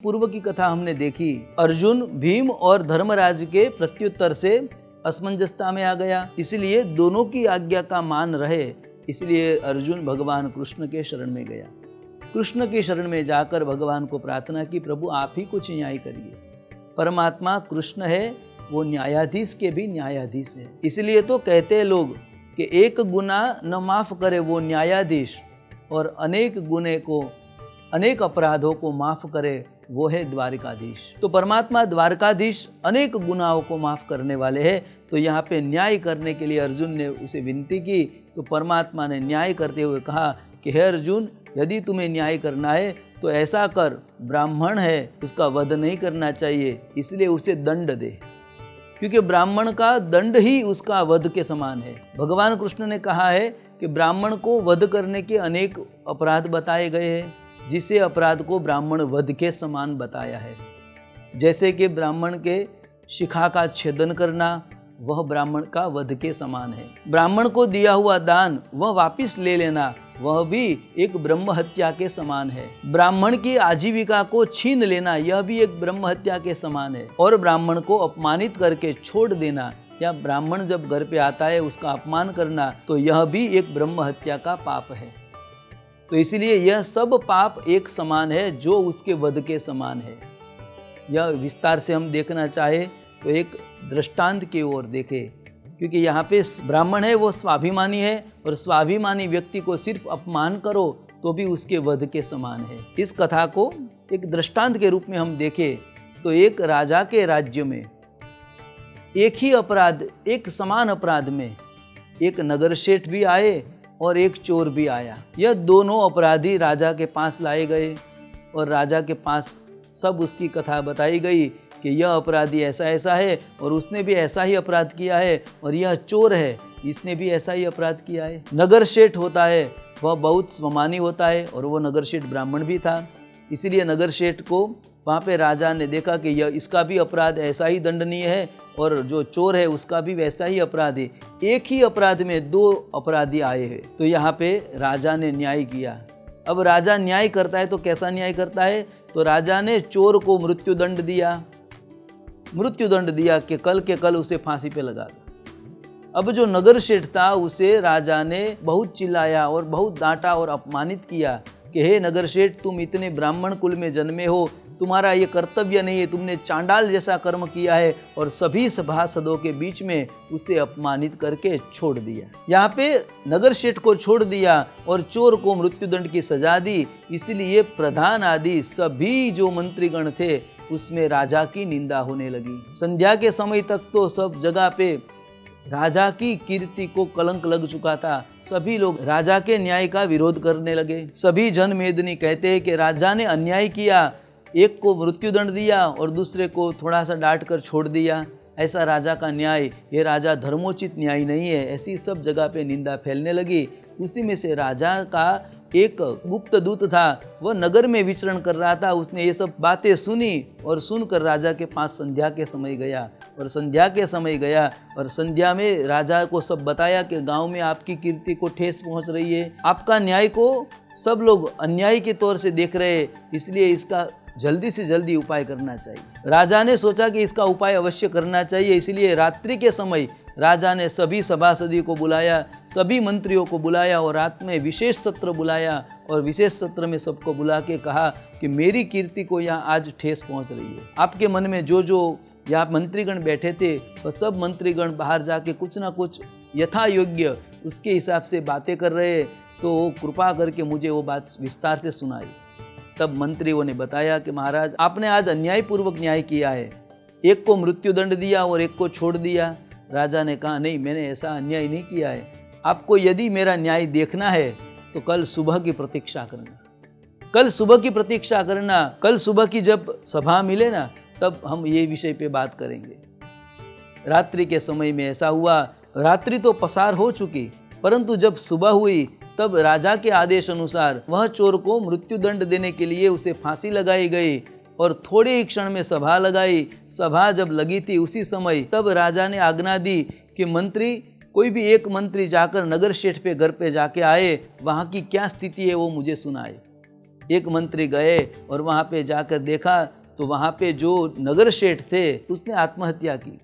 पूर्व की कथा हमने देखी। अर्जुन भीम और धर्मराज के प्रत्युत्तर से असमंजसता में आ गया, इसलिए दोनों की आज्ञा का मान रहे, इसलिए अर्जुन भगवान कृष्ण के शरण में गया। कृष्ण के शरण में जाकर भगवान को प्रार्थना की, प्रभु आप ही कुछ न्याय करिए। परमात्मा कृष्ण है, वो न्यायाधीश के भी न्यायाधीश है। इसलिए तो कहते हैं लोग कि एक गुना न माफ करे वो न्यायाधीश, और अनेक अपराधों को माफ करे वो है द्वारकाधीश। तो परमात्मा द्वारकाधीश अनेक गुनाहों को माफ करने वाले हैं। तो यहाँ पे न्याय करने के लिए अर्जुन ने उसे विनती की, तो परमात्मा ने न्याय करते हुए कहा कि हे अर्जुन, यदि तुम्हें न्याय करना है तो ऐसा कर, ब्राह्मण है उसका वध नहीं करना चाहिए, इसलिए उसे दंड दे, क्योंकि ब्राह्मण का दंड ही उसका वध के समान है। भगवान कृष्ण ने कहा है कि ब्राह्मण को वध करने के अनेक अपराध बताए गए हैं, जिसे अपराध को ब्राह्मण वध के समान बताया है। जैसे कि ब्राह्मण के शिखा का छेदन करना, वह ब्राह्मण का वध के समान है। ब्राह्मण को दिया हुआ दान वह वापिस ले लेना, वह भी एक ब्रह्म हत्या के समान है। ब्राह्मण की आजीविका को छीन लेना, यह भी एक ब्रह्म हत्या के समान है। और ब्राह्मण को अपमानित करके छोड़ देना, या ब्राह्मण जब घर पे आता है उसका अपमान करना, तो यह भी एक ब्रह्म हत्या का पाप है। तो इसलिए यह सब पाप एक समान है, जो उसके वध के समान है। यह विस्तार से हम देखना चाहे तो एक दृष्टांत की ओर देखें, क्योंकि यहाँ पे ब्राह्मण है वो स्वाभिमानी है, और स्वाभिमानी व्यक्ति को सिर्फ अपमान करो तो भी उसके वध के समान है। इस कथा को एक दृष्टांत के रूप में हम देखें तो एक राजा के राज्य में एक ही अपराध, एक समान अपराध में एक नगर शेठ भी आए और एक चोर भी आया। यह दोनों अपराधी राजा के पास लाए गए, और राजा के पास सब उसकी कथा बताई गई कि यह अपराधी ऐसा ऐसा है, और उसने भी ऐसा ही अपराध किया है, और यह चोर है, इसने भी ऐसा ही अपराध किया है। नगर शेठ होता है वह बहुत स्वाभिमानी होता है, और वह नगर शेठ ब्राह्मण भी था, इसलिए नगर शेठ को वहाँ पे राजा ने देखा कि यह इसका भी अपराध ऐसा ही दंडनीय है, और जो चोर है उसका भी वैसा ही अपराध है। एक ही अपराध में दो अपराधी आए हैं, तो यहाँ पे राजा ने न्याय किया। अब राजा न्याय करता है तो कैसा न्याय करता है? तो राजा ने चोर को मृत्युदंड दिया कि कल के कल उसे फांसी पे लगा दो। अब जो नगर शेठ था उसे राजा ने बहुत चिल्लाया और बहुत डांटा और अपमानित किया कि हे नगर शेठ, तुम इतने ब्राह्मण कुल में जन्मे हो, तुम्हारा ये कर्तव्य नहीं है, तुमने चांडाल जैसा कर्म किया है, और सभी सभासदों के बीच में उसे अपमानित करके छोड़ दिया। यहाँ पे नगर शेठ को छोड़ दिया और चोर को मृत्युदंड की सजा दी। इसलिए प्रधान आदि सभी जो मंत्रीगण थे उसमें राजा की निंदा होने लगी। संध्या के समय तक तो सब जगह पे राजा की कीर्ति को कलंक लग चुका था। सभी लोग राजा के न्याय का विरोध करने लगे। सभी जनमेदिनी कहते हैं कि राजा ने अन्याय किया, एक को मृत्युदंड दिया और दूसरे को थोड़ा सा डांट कर छोड़ दिया। ऐसा राजा का न्याय, ये राजा धर्मोचित न्याय नहीं है। ऐसी सब जगह पे निंदा फैलने लगी। उसी में से राजा का एक गुप्त दूत था, वह नगर में विचरण कर रहा था। उसने ये सब बातें सुनी और सुनकर राजा के पास संध्या के समय गया, और संध्या के समय गया और संध्या में राजा को सब बताया कि गांव में आपकी कीर्ति को ठेस पहुंच रही है, आपका न्याय को सब लोग अन्याय के तौर से देख रहे हैं, इसलिए इसका जल्दी से जल्दी उपाय करना चाहिए। राजा ने सोचा कि इसका उपाय अवश्य करना चाहिए, इसलिए रात्रि के समय राजा ने सभी सभासदी को बुलाया, सभी मंत्रियों को बुलाया, और रात में विशेष सत्र बुलाया, और विशेष सत्र में सबको बुला के कहा कि मेरी कीर्ति को यहाँ आज ठेस पहुँच रही है। आपके मन में जो जो यहाँ मंत्रीगण बैठे थे वह सब मंत्रीगण बाहर जाके कुछ ना कुछ यथा योग्य उसके हिसाब से बातें कर रहे, तो कृपा करके मुझे वो बात विस्तार से सुनाई। तब मंत्रियों ने बताया कि महाराज, आपने आज अन्यायपूर्वक न्याय किया है, एक को मृत्युदंड दिया और एक को छोड़ दिया। राजा ने कहा, नहीं, मैंने ऐसा अन्याय नहीं किया है। आपको यदि मेरा न्याय देखना है तो कल सुबह की प्रतीक्षा करना, कल सुबह की प्रतीक्षा करना। कल सुबह की जब सभा मिले ना, तब हम ये विषय पे बात करेंगे। रात्रि के समय में ऐसा हुआ, रात्रि तो पसार हो चुकी, परंतु जब सुबह हुई तब राजा के आदेश अनुसार वह चोर को मृत्युदंड देने के लिए उसे फांसी लगाई गई, और थोड़े ही क्षण में सभा लगाई। सभा जब लगी थी उसी समय तब राजा ने आज्ञा दी कि मंत्री, कोई भी एक मंत्री जाकर नगर शेठ पे घर पे जाके आए, वहाँ की क्या स्थिति है वो मुझे सुनाए। एक मंत्री गए और वहाँ पे जाकर देखा तो वहाँ पे जो नगर शेठ थे उसने आत्महत्या की।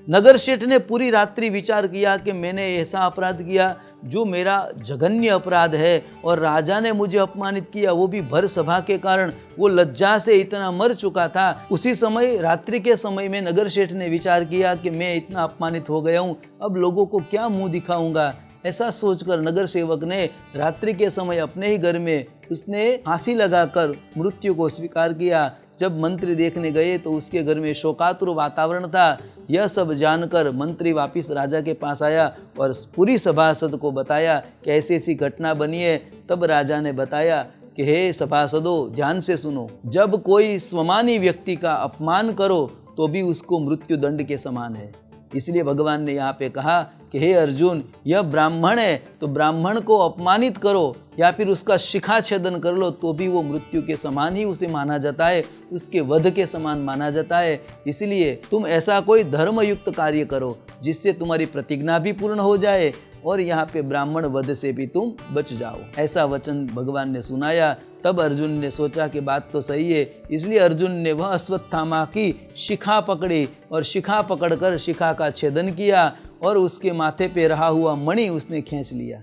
नगर शेठ ने पूरी रात्रि विचार किया कि मैंने ऐसा अपराध किया जो मेरा जघन्य अपराध है और राजा ने मुझे अपमानित किया, वो भी भर सभा के कारण। वो लज्जा से इतना मर चुका था। उसी समय रात्रि के समय में नगर शेठ ने विचार किया कि मैं इतना अपमानित हो गया हूँ, अब लोगों को क्या मुंह दिखाऊंगा। ऐसा सोचकर नगर सेवक ने रात्रि के समय अपने ही घर में उसने फांसी लगाकर मृत्यु को स्वीकार किया। जब मंत्री देखने गए तो उसके घर में शोकातुर वातावरण था। यह सब जानकर मंत्री वापिस राजा के पास आया और पूरी सभासद को बताया कि ऐसी ऐसी घटना बनी है। तब राजा ने बताया कि हे सभासदों, ध्यान से सुनो, जब कोई स्वमानी व्यक्ति का अपमान करो तो भी उसको मृत्यु दंड के समान है। इसलिए भगवान ने यहाँ पे कहा कि हे अर्जुन, यह ब्राह्मण है तो ब्राह्मण को अपमानित करो या फिर उसका शिखा छेदन कर लो तो भी वो मृत्यु के समान ही उसे माना जाता है, उसके वध के समान माना जाता है। इसलिए तुम ऐसा कोई धर्मयुक्त कार्य करो जिससे तुम्हारी प्रतिज्ञा भी पूर्ण हो जाए और यहाँ पे ब्राह्मण वध से भी तुम बच जाओ। ऐसा वचन भगवान ने सुनाया। तब अर्जुन ने सोचा कि बात तो सही है। इसलिए अर्जुन ने वह अश्वत्थामा की शिखा पकड़ी और शिखा पकड़कर शिखा का छेदन किया और उसके माथे पे रहा हुआ मणि उसने खींच लिया।